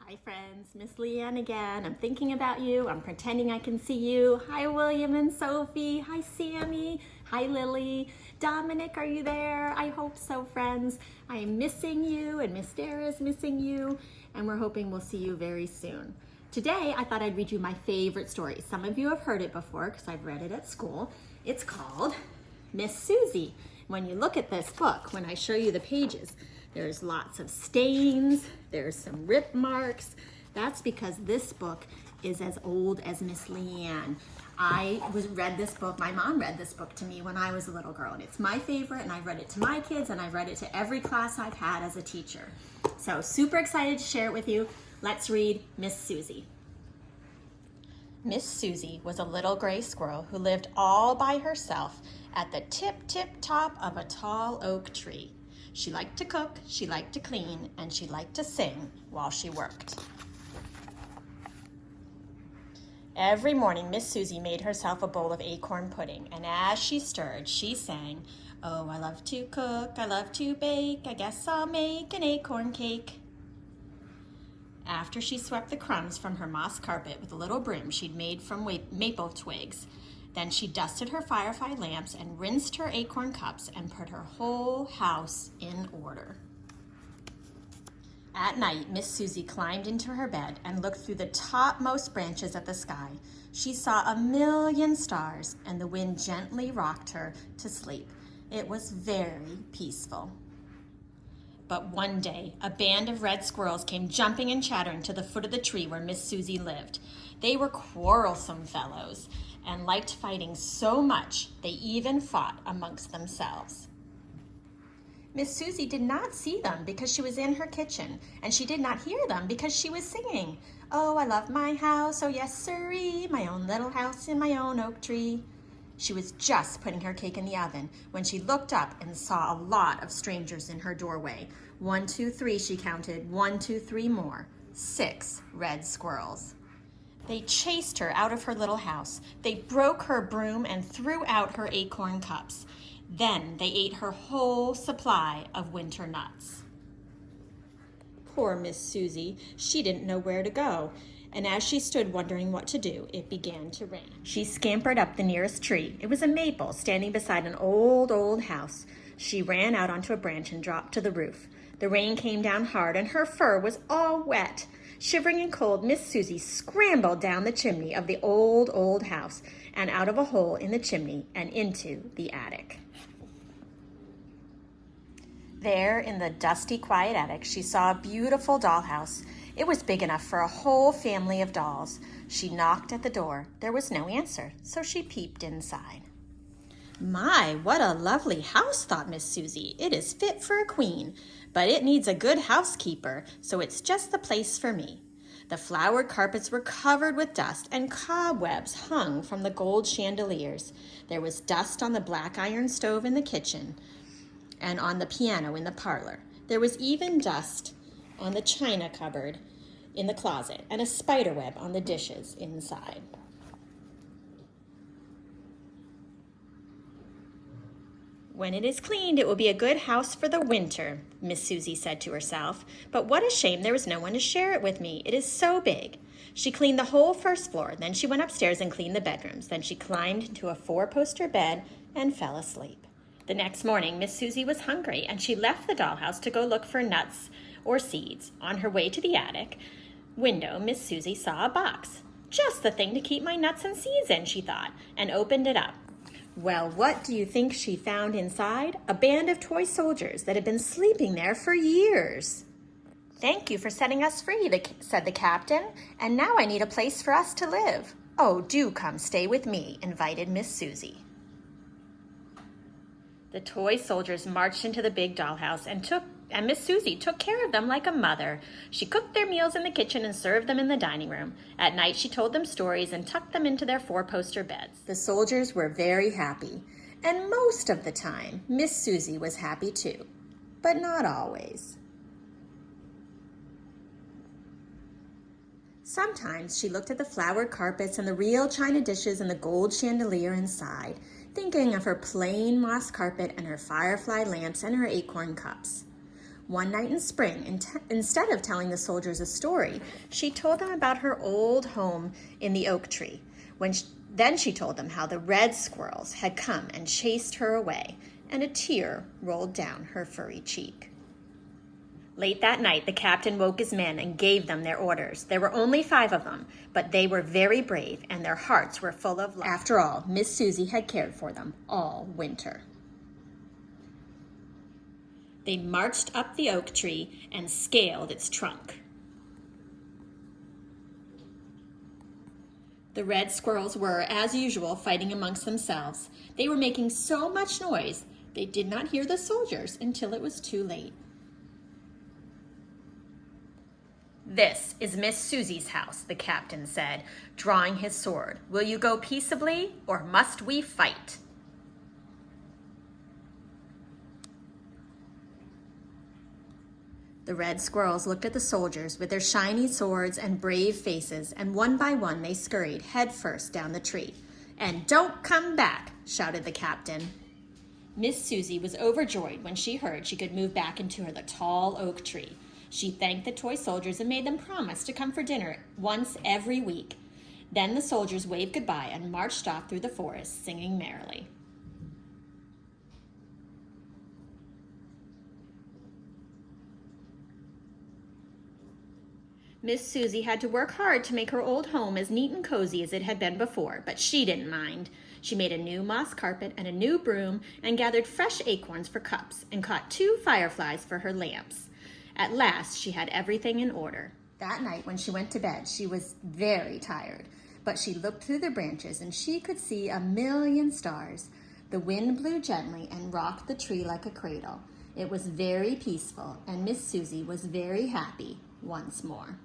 Hi friends, Miss Leanne again. I'm thinking about you. I'm pretending I can see you. Hi William and Sophie. Hi Sammy. Hi Lily. Dominic, are you there? I hope so, friends. I am missing you and Miss Dara's missing you, and we're hoping we'll see you very soon. Today, I thought I'd read you my favorite story. Some of you have heard it before because I've read it at school. It's called Miss Suzy. When you look at this book, when I show you the pages, there's lots of stains, there's some rip marks. That's because this book is as old as Miss Leanne. Read this book, my mom read this book to me when I was a little girl, and it's my favorite, and I've read it to my kids, and I've read it to every class I've had as a teacher. So super excited to share it with you. Let's read Miss Suzy. Miss Suzy was a little gray squirrel who lived all by herself at the tip top of a tall oak tree. She liked to cook, she liked to clean, and she liked to sing while she worked. Every morning, Miss Suzy made herself a bowl of acorn pudding, and as she stirred, she sang, "Oh, I love to cook, I love to bake, I guess I'll make an acorn cake." After she swept the crumbs from her moss carpet with a little broom she'd made from maple twigs, then she dusted her firefly lamps and rinsed her acorn cups and put her whole house in order. At night, Miss Suzy climbed into her bed and looked through the topmost branches of the sky. She saw a million stars, and the wind gently rocked her to sleep. It was very peaceful. But one day, a band of red squirrels came jumping and chattering to the foot of the tree where Miss Suzy lived. They were quarrelsome fellows and liked fighting so much they even fought amongst themselves. Miss Suzy did not see them because she was in her kitchen, and she did not hear them because she was singing, "Oh, I love my house, oh yes sirree, my own little house in my own oak tree." She was just putting her cake in the oven when she looked up and saw a lot of strangers in her doorway. 1, 2, 3, she counted. 1, 2, 3 more. 6 red squirrels. They chased her out of her little house. They broke her broom and threw out her acorn cups. Then they ate her whole supply of winter nuts. Poor Miss Suzy, she didn't know where to go. And as she stood wondering what to do, it began to rain. She scampered up the nearest tree. It was a maple standing beside an old house. She ran out onto a branch and dropped to the roof. The rain came down hard and her fur was all wet. Shivering and cold, Miss Suzy scrambled down the chimney of the old house and out of a hole in the chimney and into the attic. There in the dusty, quiet attic, she saw a beautiful dollhouse. It was big enough for a whole family of dolls. She knocked at the door. There was no answer, so she peeped inside. "My, what a lovely house," thought Miss Suzy. "It is fit for a queen, but it needs a good housekeeper, so it's just the place for me." The flowered carpets were covered with dust, and cobwebs hung from the gold chandeliers. There was dust on the black iron stove in the kitchen and on the piano in the parlor. There was even dust on the china cupboard in the closet and a spider web on the dishes inside. "When it is cleaned, it will be a good house for the winter," Miss Suzy said to herself. "But what a shame there was no one to share it with me. It is so big." She cleaned the whole first floor. Then she went upstairs and cleaned the bedrooms. Then she climbed into a 4-poster bed and fell asleep. The next morning, Miss Suzy was hungry, and she left the dollhouse to go look for nuts or seeds. On her way to the attic window, Miss Suzy saw a box. "Just the thing to keep my nuts and seeds in," she thought, and opened it up. Well, what do you think she found inside? A band of toy soldiers that had been sleeping there for years. "Thank you for setting us free," said the captain, "and now I need a place for us to live." "Oh, do come stay with me," invited Miss Suzy. The toy soldiers marched into the big dollhouse and Miss Suzy took care of them like a mother. She cooked their meals in the kitchen and served them in the dining room. At night, she told them stories and tucked them into their 4-poster beds. The soldiers were very happy, and most of the time, Miss Suzy was happy too, but not always. Sometimes she looked at the flowered carpets and the real china dishes and the gold chandelier and sighed, thinking of her plain moss carpet and her firefly lamps and her acorn cups. One night in spring, instead of telling the soldiers a story, she told them about her old home in the oak tree. Then she told them how the red squirrels had come and chased her away, and a tear rolled down her furry cheek. Late that night, the captain woke his men and gave them their orders. There were only 5 of them, but they were very brave, and their hearts were full of love. After all, Miss Suzy had cared for them all winter. They marched up the oak tree and scaled its trunk. The red squirrels were, as usual, fighting amongst themselves. They were making so much noise, they did not hear the soldiers until it was too late. "This is Miss Suzy's house," the captain said, drawing his sword. "Will you go peaceably, or must we fight?" The red squirrels looked at the soldiers with their shiny swords and brave faces, and one by one they scurried headfirst down the tree. "And don't come back," shouted the captain. Miss Suzy was overjoyed when she heard she could move back into the tall oak tree. She thanked the toy soldiers and made them promise to come for dinner once every week. Then the soldiers waved goodbye and marched off through the forest, singing merrily. Miss Suzy had to work hard to make her old home as neat and cozy as it had been before, but she didn't mind. She made a new moss carpet and a new broom and gathered fresh acorns for cups and caught 2 fireflies for her lamps. At last, she had everything in order. That night when she went to bed, she was very tired, but she looked through the branches and she could see 1,000,000 stars. The wind blew gently and rocked the tree like a cradle. It was very peaceful, and Miss Suzy was very happy once more.